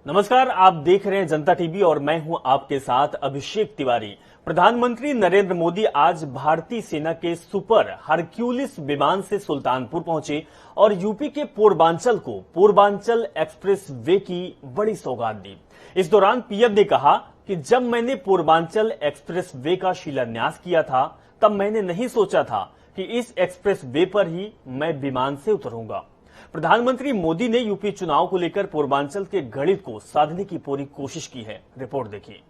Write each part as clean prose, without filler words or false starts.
नमस्कार, आप देख रहे हैं जनता टीवी और मैं हूं आपके साथ अभिषेक तिवारी। प्रधानमंत्री नरेंद्र मोदी आज भारतीय सेना के सुपर हरक्यूलिस विमान से सुल्तानपुर पहुंचे और यूपी के पूर्वांचल को पूर्वांचल एक्सप्रेस वे की बड़ी सौगात दी। इस दौरान पीएम ने कहा कि जब मैंने पूर्वांचल एक्सप्रेस वे का शिलान्यास किया था तब मैंने नहीं सोचा था कि इस एक्सप्रेस वे पर ही मैं विमान से उतरूंगा। प्रधानमंत्री मोदी ने यूपी चुनाव को लेकर पूर्वांचल के गणित को साधने की पूरी कोशिश की है। रिपोर्ट देखिए।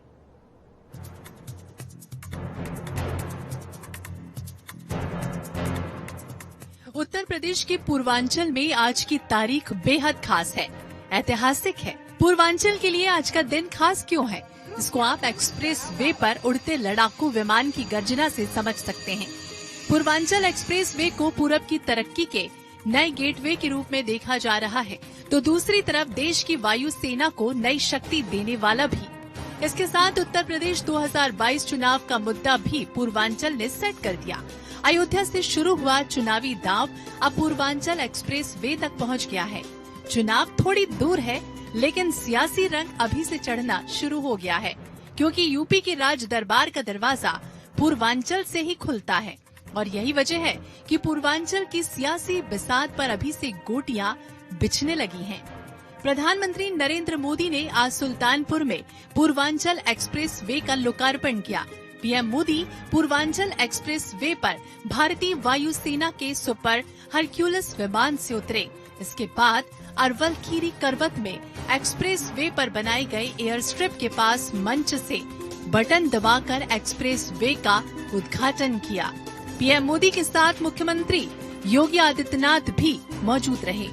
उत्तर प्रदेश के पूर्वांचल में आज की तारीख बेहद खास है, ऐतिहासिक है। पूर्वांचल के लिए आज का दिन खास क्यों है, इसको आप एक्सप्रेस वे पर उड़ते लड़ाकू विमान की गर्जना से समझ सकते हैं। पूर्वांचल एक्सप्रेस वे को पूरब की तरक्की के नए गेटवे के रूप में देखा जा रहा है, तो दूसरी तरफ देश की वायु सेना को नई शक्ति देने वाला भी। इसके साथ उत्तर प्रदेश 2022 चुनाव का मुद्दा भी पूर्वांचल ने सेट कर दिया। अयोध्या से शुरू हुआ चुनावी दांव अब पूर्वांचल एक्सप्रेस वे तक पहुंच गया है। चुनाव थोड़ी दूर है, लेकिन सियासी रंग अभी से चढ़ना शुरू हो गया है, क्योंकि यूपी के राज दरबार का दरवाजा पूर्वांचल से ही खुलता है। और यही वजह है कि पूर्वांचल की सियासी बिसात पर अभी से गोटियां बिछने लगी हैं। प्रधानमंत्री नरेंद्र मोदी ने आज सुल्तानपुर में पूर्वांचल एक्सप्रेस वे का लोकार्पण किया। PM Modi Purvanchal express way पर भारतीय वायु सेना के सुपर हरक्यूलिस विमान से उतरे। इसके बाद अरवल खीरी करवत में एक्सप्रेस वे पर बनाए गए एयर स्ट्रिप के पास मंच से बटन दबाकर एक्सप्रेस वे का उद्घाटन किया। पीएम मोदी के साथ मुख्यमंत्री योगी आदित्यनाथ भी मौजूद रहे।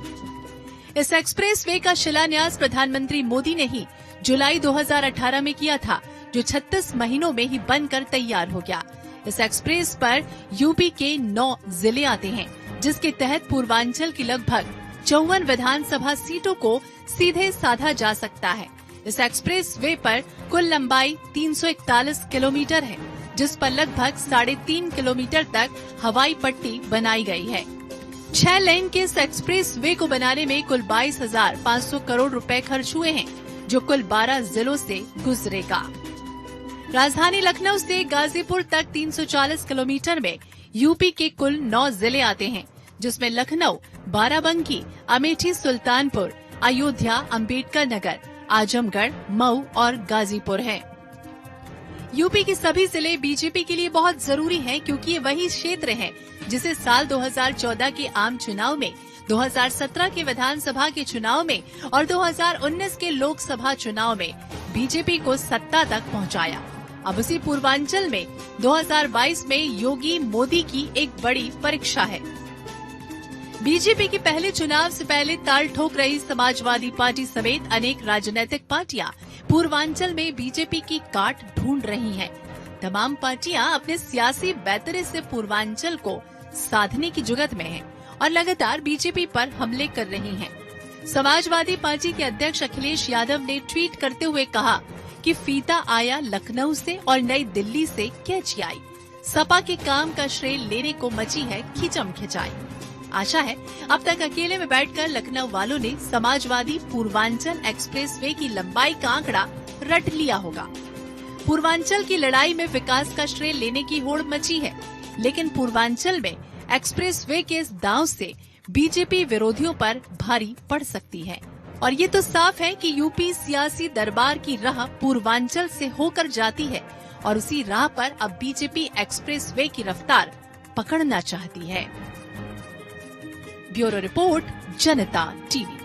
इस एक्सप्रेस वे का शिलान्यास प्रधानमंत्री मोदी ने ही जुलाई 2018 में किया था, जो 36 महीनों में ही बनकर तैयार हो गया। इस एक्सप्रेस पर यूपी के 9 जिले आते हैं, जिसके तहत पूर्वांचल की लगभग 54 विधानसभा सीटों को सीधे साधा जा सकता है। इस एक्सप्रेस वे पर कुल लंबाई 341 किलोमीटर है, जिस पर लगभग 3.5 किलोमीटर तक हवाई पट्टी बनाई गई है। 6 लेन के इस एक्सप्रेस वे को बनाने में कुल 22,500 करोड़ रुपए खर्च हुए हैं, जो कुल 12 जिलों से गुजरेगा। राजधानी लखनऊ से गाजीपुर तक 340 किलोमीटर में यूपी के कुल 9 जिले आते हैं, जिसमें लखनऊ, बाराबंकी, अमेठी, सुल्तानपुर, अयोध्या, अंबेडकर नगर, आजमगढ़, मऊ और गाजीपुर हैं। यूपी के सभी जिले बीजेपी के लिए बहुत जरूरी हैं, क्योंकि ये वही क्षेत्र हैं जिसे साल 2014 के आम चुनाव में, 2017 के विधानसभा के चुनाव में और 2019 के लोकसभा चुनाव में बीजेपी को सत्ता तक पहुंचाया। अब उसी पूर्वांचल में 2022 में योगी मोदी की एक बड़ी परीक्षा है। बीजेपी के पहले चुनाव से पहले ताल ठोक रही समाजवादी पार्टी समेत अनेक राजनीतिक पार्टियां पूर्वांचल में बीजेपी की काट ढूंढ रही हैं। तमाम पार्टियां अपने सियासी बैतरे से पूर्वांचल को साधने की जुगत में हैं और लगातार बीजेपी पर हमले कर रही हैं। समाजवादी पार्टी के अध्यक्ष अखिलेश यादव ने ट्वीट करते हुए कहा कि फीता आया लखनऊ से और नई दिल्ली से कैची आई। सपा के काम का श्रेय लेने को मची है खिंचम खिंचाई। आशा है अब तक अकेले में बैठकर लखनऊ वालों ने समाजवादी पूर्वांचल एक्सप्रेस वे की लंबाई का आंकड़ा रट लिया होगा। पूर्वांचल की लड़ाई में विकास का श्रेय लेने की होड़ मची है, लेकिन पूर्वांचल में एक्सप्रेस वे के इस दांव से बीजेपी विरोधियों पर भारी पड़ सकती है। और ये तो साफ है कि यूपी सियासी दरबार की राह पूर्वांचल से होकर जाती है और उसी राह पर अब बीजेपी एक्सप्रेस वे की रफ्तार पकड़ना चाहती है। ब्यूरो रिपोर्ट, जनता टीवी।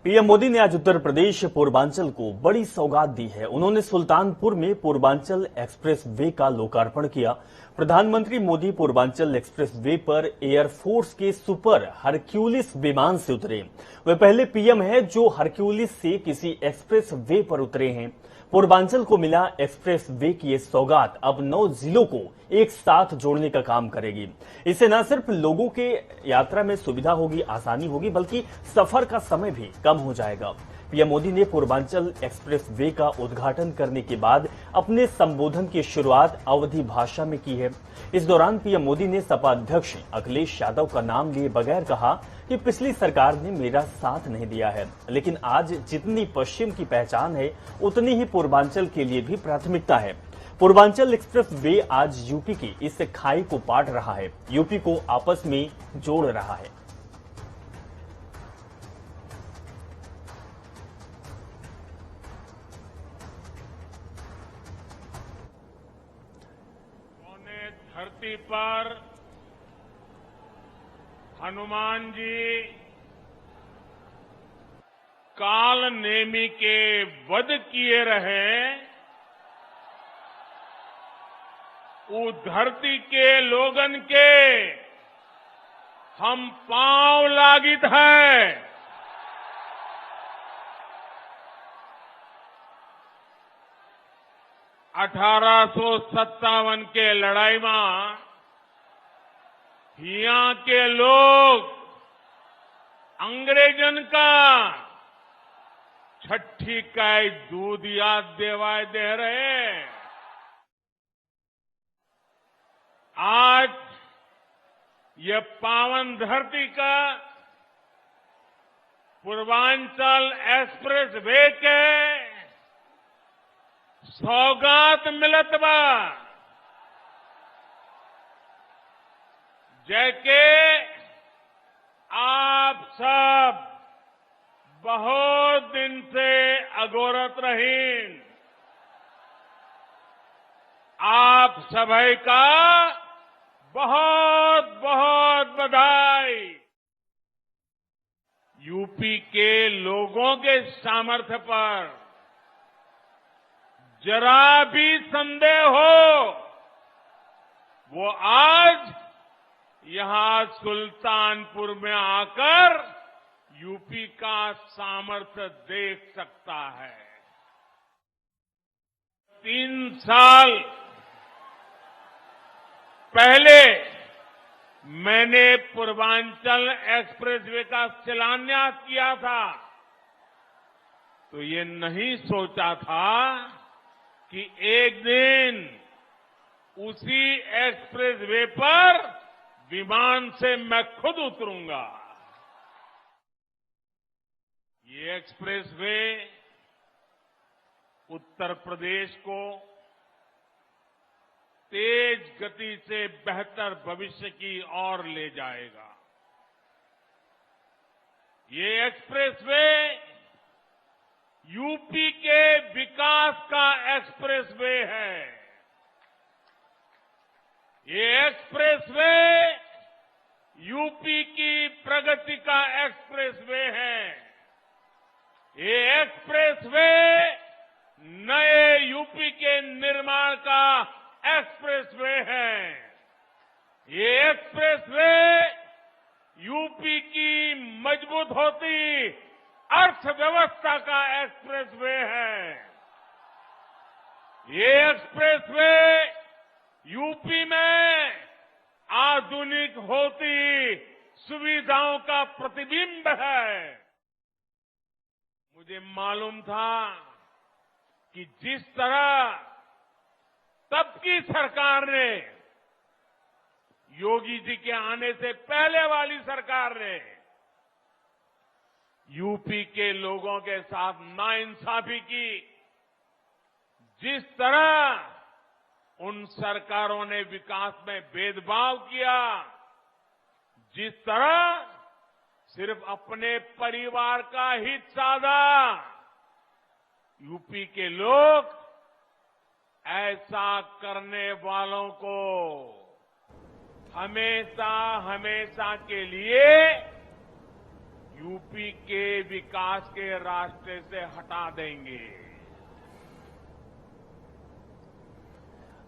पीएम मोदी ने आज उत्तर प्रदेश पूर्वांचल को बड़ी सौगात दी है। उन्होंने सुल्तानपुर में पूर्वांचल एक्सप्रेस वे का लोकार्पण किया। प्रधानमंत्री मोदी पूर्वांचल एक्सप्रेस वे पर एयरफोर्स के सुपर हरक्यूलिस विमान से उतरे। वे पहले पीएम है जो हरक्यूलिस से किसी एक्सप्रेस वे पर उतरे हैं। पूर्वांचल को मिला एक्सप्रेस वे की ये सौगात अब 9 जिलों को एक साथ जोड़ने का काम करेगी। इससे न सिर्फ लोगों के यात्रा में सुविधा होगी, आसानी होगी, बल्कि सफर का समय भी कम हो जाएगा। पीएम मोदी ने पूर्वांचल एक्सप्रेस वे का उद्घाटन करने के बाद अपने संबोधन की शुरुआत अवधी भाषा में की है। इस दौरान पीएम मोदी ने सपा अध्यक्ष अखिलेश यादव का नाम लिए बगैर कहा कि पिछली सरकार ने मेरा साथ नहीं दिया है, लेकिन आज जितनी पश्चिम की पहचान है उतनी ही पूर्वांचल के लिए भी प्राथमिकता है। पूर्वांचल एक्सप्रेस वे आज यूपी की इस खाई को पाट रहा है, यूपी को आपस में जोड़ रहा है। धरती पर हनुमान जी काल नेमी के वध किए रहे, उस धरती के लोगन के हम पांव लागित है। (1857) के लड़ाई में यहाँ के लोग अंग्रेजन का छठी का दूध याद देवाए दे रहे। आज ये पावन धरती का पूर्वांचल एक्सप्रेस वे के सौगात मिलत बा। जैके आप सब बहुत दिन से अगोरत रहीन, आप सभी का बहुत बहुत बधाई। यूपी के लोगों के सामर्थ्य पर जरा भी संदेह हो, वो आज यहां सुल्तानपुर में आकर यूपी का सामर्थ्य देख सकता है। 3 साल पहले मैंने पूर्वांचल एक्सप्रेसवे का शिलान्यास किया था, तो ये नहीं सोचा था कि एक दिन उसी एक्सप्रेसवे पर विमान से मैं खुद उतरूंगा। ये एक्सप्रेसवे उत्तर प्रदेश को तेज गति से बेहतर भविष्य की ओर ले जाएगा। ये एक्सप्रेसवे यूपी के विकास का एक्सप्रेसवे है। ये एक्सप्रेसवे यूपी की प्रगति का एक्सप्रेसवे है। ये एक्सप्रेसवे नए यूपी के निर्माण का एक्सप्रेसवे है। ये एक्सप्रेसवे यूपी की मजबूत होती अर्थव्यवस्था का एक्सप्रेसवे है। ये एक्सप्रेसवे यूपी में आधुनिक होती सुविधाओं का प्रतिबिंब है। मुझे मालूम था कि जिस तरह तब की सरकार ने, योगी जी के आने से पहले वाली सरकार ने यूपी के लोगों के साथ नाइंसाफी की, जिस तरह उन सरकारों ने विकास में भेदभाव किया, जिस तरह सिर्फ अपने परिवार का हित साधा, यूपी के लोग ऐसा करने वालों को हमेशा हमेशा के लिए यूपी के विकास के रास्ते से हटा देंगे।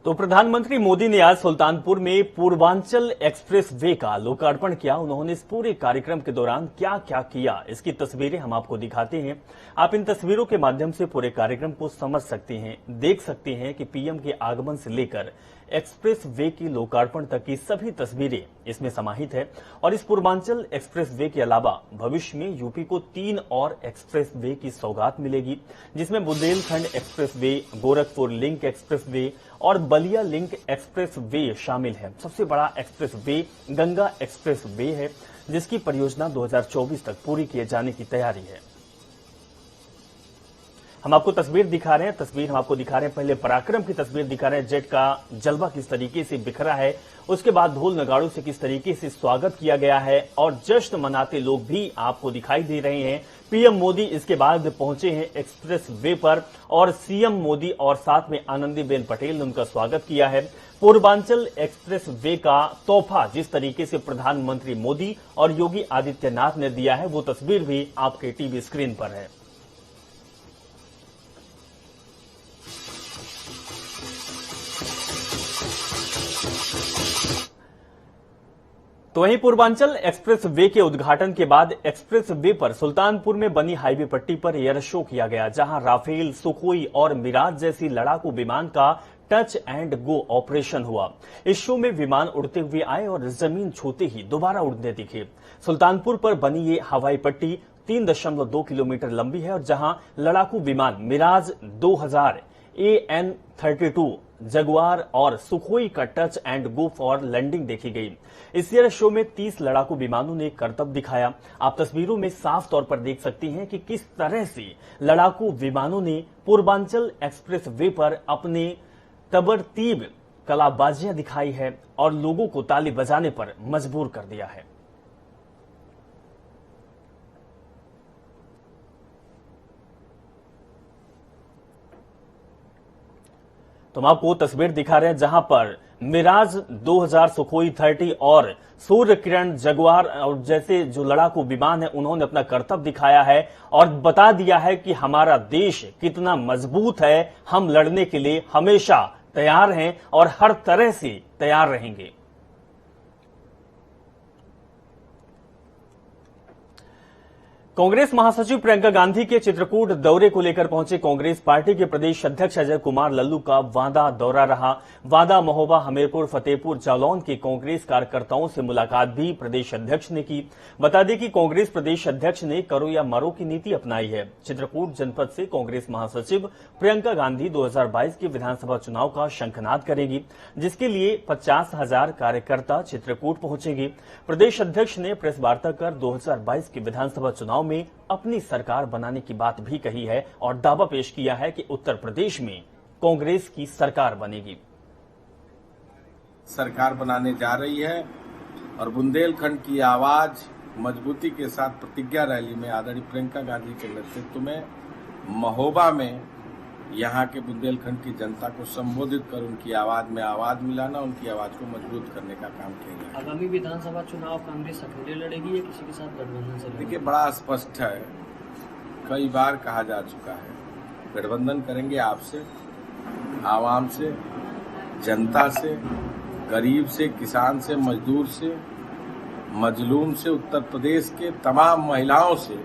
तो प्रधानमंत्री मोदी ने आज सुल्तानपुर में पूर्वांचल एक्सप्रेस वे का लोकार्पण किया। उन्होंने इस पूरे कार्यक्रम के दौरान क्या क्या किया, इसकी तस्वीरें हम आपको दिखाते हैं। आप इन तस्वीरों के माध्यम से पूरे कार्यक्रम को समझ सकते हैं, देख सकते हैं कि पीएम के आगमन से लेकर एक्सप्रेस वे की लोकार्पण तक की सभी तस्वीरें इसमें समाहित है। और इस पूर्वांचल एक्सप्रेस वे के अलावा भविष्य में यूपी को 3 और एक्सप्रेस वे की सौगात मिलेगी, जिसमें Bundelkhand express way, Gorakhpur link express way और बलिया लिंक एक्सप्रेस वे शामिल है। सबसे बड़ा express way Ganga express way है, जिसकी परियोजना 2024 तक पूरी किए जाने की तैयारी है। हम आपको तस्वीर दिखा रहे हैं, पहले पराक्रम की तस्वीर दिखा रहे हैं। जेट का जलवा किस तरीके से बिखरा है, उसके बाद ढोल नगाड़ों से किस तरीके से स्वागत किया गया है और जश्न मनाते लोग भी आपको दिखाई दे रहे हैं। पीएम मोदी इसके बाद पहुंचे हैं एक्सप्रेस वे पर और सीएम मोदी और साथ में आनंदीबेन पटेल ने उनका स्वागत किया है। पूर्वांचल एक्सप्रेस वे का तोहफा जिस तरीके से प्रधानमंत्री मोदी और योगी आदित्यनाथ ने दिया है, वो तस्वीर भी आपके टीवी स्क्रीन पर है। तो वहीं पूर्वांचल एक्सप्रेस वे के उद्घाटन के बाद एक्सप्रेस वे पर सुल्तानपुर में बनी हाईवे पट्टी पर एयर शो किया गया, जहां राफेल, सुखोई और मिराज जैसी लड़ाकू विमान का टच एंड गो ऑपरेशन हुआ। इस शो में विमान उड़ते हुए आए और जमीन छूते ही दोबारा उड़ने दिखे। सुल्तानपुर पर बनी ये हवाई पट्टी 3.2 किलोमीटर लंबी है और जहां लड़ाकू विमान मिराज 2000, AN-32, जगुआर और सुखोई का touch and go for landing देखी गई। इस एयर शो में 30 लड़ाकू विमानों ने करतब दिखाया। आप तस्वीरों में साफ तौर पर देख सकते हैं कि किस तरह से लड़ाकू विमानों ने पूर्वांचल एक्सप्रेस वे पर अपने तबरतीब कलाबाजियां दिखाई है और लोगों को ताली बजाने पर मजबूर कर दिया है। तो हम आपको तस्वीर दिखा रहे हैं जहां पर मिराज 2000, सुखोई 30 और सूर्य किरण, जगुआर और जैसे जो लड़ाकू विमान है, उन्होंने अपना करतब दिखाया है और बता दिया है कि हमारा देश कितना मजबूत है। हम लड़ने के लिए हमेशा तैयार हैं और हर तरह से तैयार रहेंगे। कांग्रेस महासचिव प्रियंका गांधी के चित्रकूट दौरे को लेकर पहुंचे कांग्रेस पार्टी के प्रदेश अध्यक्ष अजय कुमार लल्लू का वादा दौरा रहा। वादा, महोबा, हमीरपुर, फतेहपुर, जालौन के कांग्रेस कार्यकर्ताओं से मुलाकात भी प्रदेश अध्यक्ष ने की। बता दें कि कांग्रेस प्रदेश अध्यक्ष ने करो या मरो की नीति अपनाई है। चित्रकूट जनपद से कांग्रेस महासचिव प्रियंका गांधी 2022 के विधानसभा चुनाव का शंखनाद करेगी, जिसके लिए 50,000 कार्यकर्ता चित्रकूट पहुंचेंगे। प्रदेश अध्यक्ष ने प्रेस वार्ता कर 2022 के विधानसभा चुनाव में अपनी सरकार बनाने की बात भी कही है और दावा पेश किया है कि उत्तर प्रदेश में कांग्रेस की सरकार बनेगी। सरकार बनाने जा रही है और बुंदेलखंड की आवाज मजबूती के साथ प्रतिज्ञा रैली में आदरणीय प्रियंका गांधी के नेतृत्व में महोबा में यहां के बुंदेलखंड की जनता को संबोधित कर उनकी आवाज में आवाज मिलाना, उनकी आवाज को मजबूत करने का काम किया गया। आगामी विधानसभा चुनाव कांग्रेस अकेले लड़ेगी या किसी के साथ गठबंधन से लड़ेगी? देखिए, बड़ा स्पष्ट है, कई बार कहा जा चुका है, गठबंधन करेंगे आपसे, आवाम से, जनता से, गरीब से, किसान से, मजदूर से, मजलूम से, उत्तर प्रदेश के तमाम महिलाओं से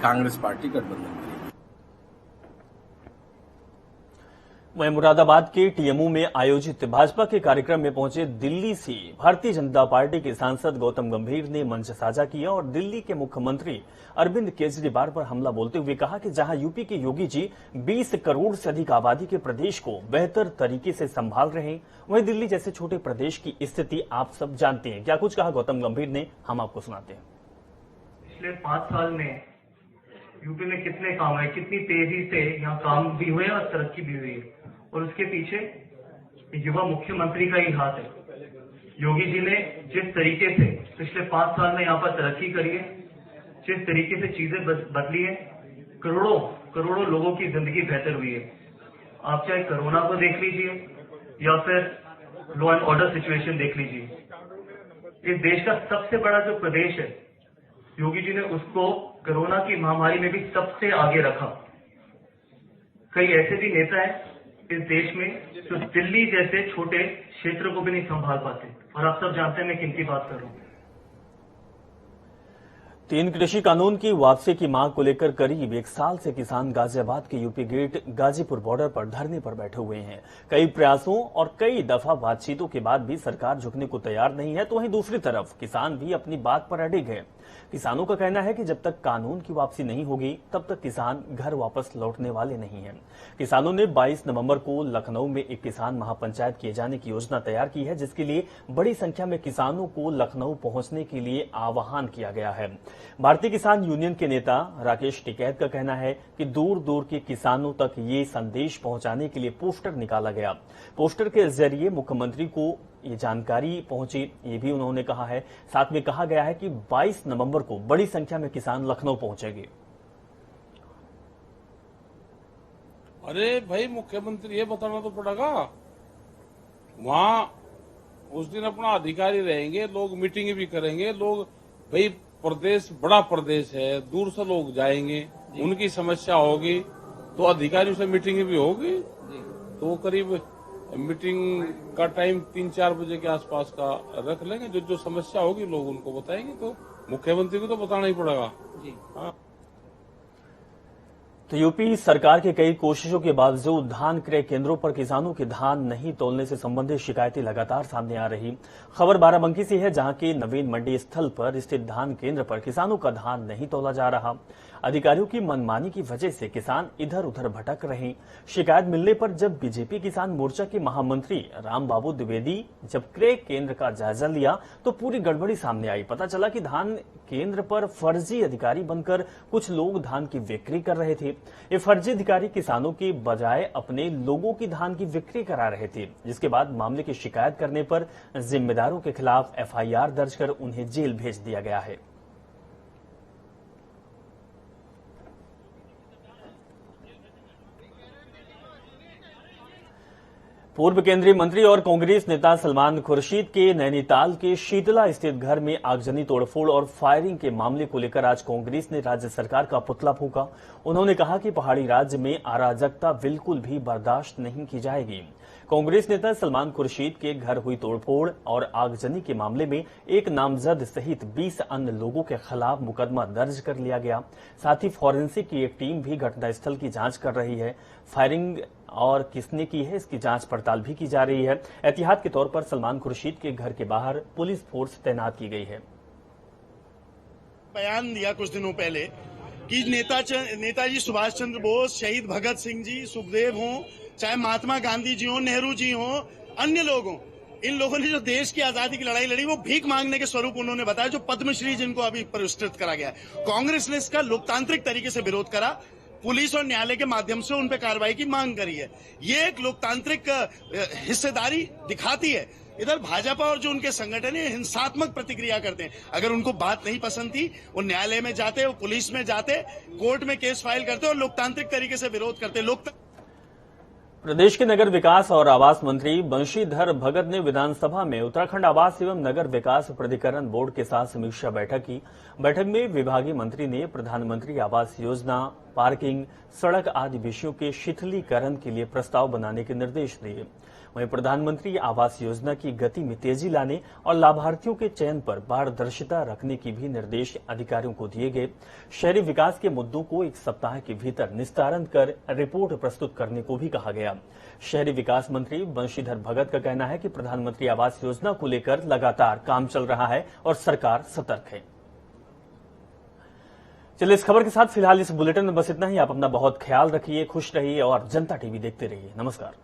कांग्रेस पार्टी गठबंधन करेगी। वहीं मुरादाबाद के टीएमयू में आयोजित भाजपा के कार्यक्रम में पहुंचे दिल्ली से भारतीय जनता पार्टी के सांसद गौतम गंभीर ने मंच साझा किया और दिल्ली के मुख्यमंत्री अरविंद केजरीवाल पर हमला बोलते हुए कहा कि जहां यूपी के योगी जी 20 करोड़ से अधिक आबादी के प्रदेश को बेहतर तरीके से संभाल रहे हैं, वहीं दिल्ली जैसे छोटे प्रदेश की स्थिति आप सब जानते हैं। क्या कुछ कहा गौतम गंभीर ने, हम आपको सुनाते हैं। पिछले 5 साल में यूपी में कितने काम हुए, कितनी तेजी से यहाँ काम भी हुए और तरक्की भी हुई है, और उसके पीछे युवा मुख्यमंत्री का ही हाथ है। योगी जी ने जिस तरीके से पिछले 5 साल में यहाँ पर तरक्की करी है, जिस तरीके से चीजें बदली है, करोड़ों लोगों की जिंदगी बेहतर हुई है। आप चाहे कोरोना को देख लीजिए या फिर लॉ एंड ऑर्डर सिचुएशन देख लीजिए। इस देश का सबसे बड़ा जो प्रदेश है, योगी जी ने उसको कोरोना की महामारी में भी सबसे आगे रखा। कई ऐसे भी नेता हैं इस देश में सिर्फ दिल्ली जैसे छोटे क्षेत्र को भी नहीं संभाल पाते। और आप सब जानते हैं मैं किन की बात कर रहा हूँ। 3 कृषि कानून की वापसी की मांग को लेकर करीब 1 साल से किसान गाजियाबाद के यूपी गेट गाजीपुर बॉर्डर पर धरने पर बैठे हुए हैं। कई प्रयासों और कई दफा बातचीतों के बाद भी सरकार झुकने को तैयार नहीं है, तो वहीं दूसरी तरफ किसान भी अपनी बात पर अड़िग है। किसानों का कहना है कि जब तक कानून की वापसी नहीं होगी तब तक किसान घर वापस लौटने वाले नहीं हैं। किसानों ने 22 नवंबर को लखनऊ में एक किसान महापंचायत किए जाने की योजना तैयार की है, जिसके लिए बड़ी संख्या में किसानों को लखनऊ पहुंचने के लिए आह्वान किया गया है। भारतीय किसान यूनियन के नेता राकेश टिकैत का कहना है कि दूर दूर के किसानों तक ये संदेश पहुंचाने के लिए पोस्टर निकाला गया। पोस्टर के जरिए मुख्यमंत्री को ये जानकारी पहुंची, ये भी उन्होंने कहा है। साथ में कहा गया है कि 22 नवंबर को बड़ी संख्या में किसान लखनऊ पहुंचेंगे। अरे भाई, मुख्यमंत्री ये बताना तो पड़ेगा। वहां उस दिन अपना अधिकारी रहेंगे, लोग मीटिंग भी करेंगे। लोग भाई, प्रदेश बड़ा प्रदेश है, दूर से लोग जाएंगे, उनकी समस्या होगी तो अधिकारियों से मीटिंग भी होगी। तो करीब मीटिंग का टाइम 3-4 बजे के आसपास का रख लेंगे। जो जो समस्या होगी लोग उनको बताएंगे, तो मुख्यमंत्री को तो बताना ही पड़ेगा। हाँ। तो यूपी सरकार की कई कोशिशों के बावजूद धान क्रय केंद्रों पर किसानों के धान नहीं तोलने से संबंधित शिकायतें लगातार सामने आ रही। खबर बाराबंकी से है, जहां के नवीन मंडी स्थल पर स्थित धान केंद्र पर किसानों का धान नहीं तोला जा रहा। अधिकारियों की मनमानी की वजह से किसान इधर उधर भटक रहे। शिकायत मिलने पर जब बीजेपी किसान मोर्चा के महामंत्री रामबाबू द्विवेदी जब क्रय केंद्र का जायजा लिया तो पूरी गड़बड़ी सामने आई। पता चला कि धान केंद्र पर फर्जी अधिकारी बनकर कुछ लोग धान की बिक्री कर रहे थे। ये फर्जी अधिकारी किसानों के बजाय अपने लोगों की धान की बिक्री करा रहे थे, जिसके बाद मामले की शिकायत करने पर जिम्मेदारों के खिलाफ एफआईआर दर्ज कर उन्हें जेल भेज दिया गया है। पूर्व केंद्रीय मंत्री और कांग्रेस नेता सलमान खुर्शीद के नैनीताल के शीतला स्थित घर में आगजनी, तोड़फोड़ और फायरिंग के मामले को लेकर आज कांग्रेस ने राज्य सरकार का पुतला फूंका। उन्होंने कहा कि पहाड़ी राज्य में अराजकता बिल्कुल भी बर्दाश्त नहीं की जाएगी। कांग्रेस नेता सलमान खुर्शीद के घर हुई तोड़फोड़ और आगजनी के मामले में एक नामजद सहित 20 अन्य लोगों के खिलाफ मुकदमा दर्ज कर लिया गया। साथ ही फॉरेंसिक की एक टीम भी घटनास्थल की जांच कर रही है। फायरिंग और किसने की है, इसकी जांच पड़ताल भी की जा रही है। एहतियात के तौर पर सलमान खुर्शीद के घर के बाहर पुलिस फोर्स तैनात की गई है। बयान दिया कुछ दिनों पहले कि नेताजी सुभाष चंद्र बोस, शहीद भगत सिंह जी, सुखदेव हों, चाहे महात्मा गांधी जी हों, नेहरू जी हों, अन्य लोग हों, इन लोगों ने जो देश की आजादी की लड़ाई लड़ी वो भीख मांगने के स्वरूप उन्होंने बताया, जो पद्मश्री जिनको अभी पुरस्कृत करा गया। कांग्रेस ने इसका लोकतांत्रिक तरीके से विरोध करा, पुलिस और न्यायालय के माध्यम से उन पर कार्रवाई की मांग करी है। ये एक लोकतांत्रिक हिस्सेदारी दिखाती है। इधर भाजपा और जो उनके संगठन है हिंसात्मक प्रतिक्रिया करते हैं। अगर उनको बात नहीं पसंद थी वो न्यायालय में जाते, वो पुलिस में जाते, कोर्ट में केस फाइल करते और लोकतांत्रिक तरीके से विरोध करते। प्रदेश के नगर विकास और आवास मंत्री बंशीधर भगत ने विधानसभा में उत्तराखंड आवास एवं नगर विकास प्राधिकरण बोर्ड के साथ समीक्षा बैठक की। बैठक में विभागीय मंत्री ने प्रधानमंत्री आवास योजना, पार्किंग, सड़क आदि विषयों के शिथिलीकरण के लिए प्रस्ताव बनाने के निर्देश दिए। वहीं प्रधानमंत्री आवास योजना की गति में तेजी लाने और लाभार्थियों के चयन पर पारदर्शिता रखने की भी निर्देश अधिकारियों को दिए गए। शहरी विकास के मुद्दों को 1 सप्ताह के भीतर निस्तारण कर रिपोर्ट प्रस्तुत करने को भी कहा गया। शहरी विकास मंत्री बंशीधर भगत का कहना है कि प्रधानमंत्री आवास योजना को लेकर लगातार काम चल रहा है और सरकार सतर्क है। चलिए, इस खबर के साथ फिलहाल इस बुलेटिन में बस इतना ही। आप अपना बहुत ख्याल रखिए, खुश रहिए और जनता टीवी देखते रहिए। नमस्कार।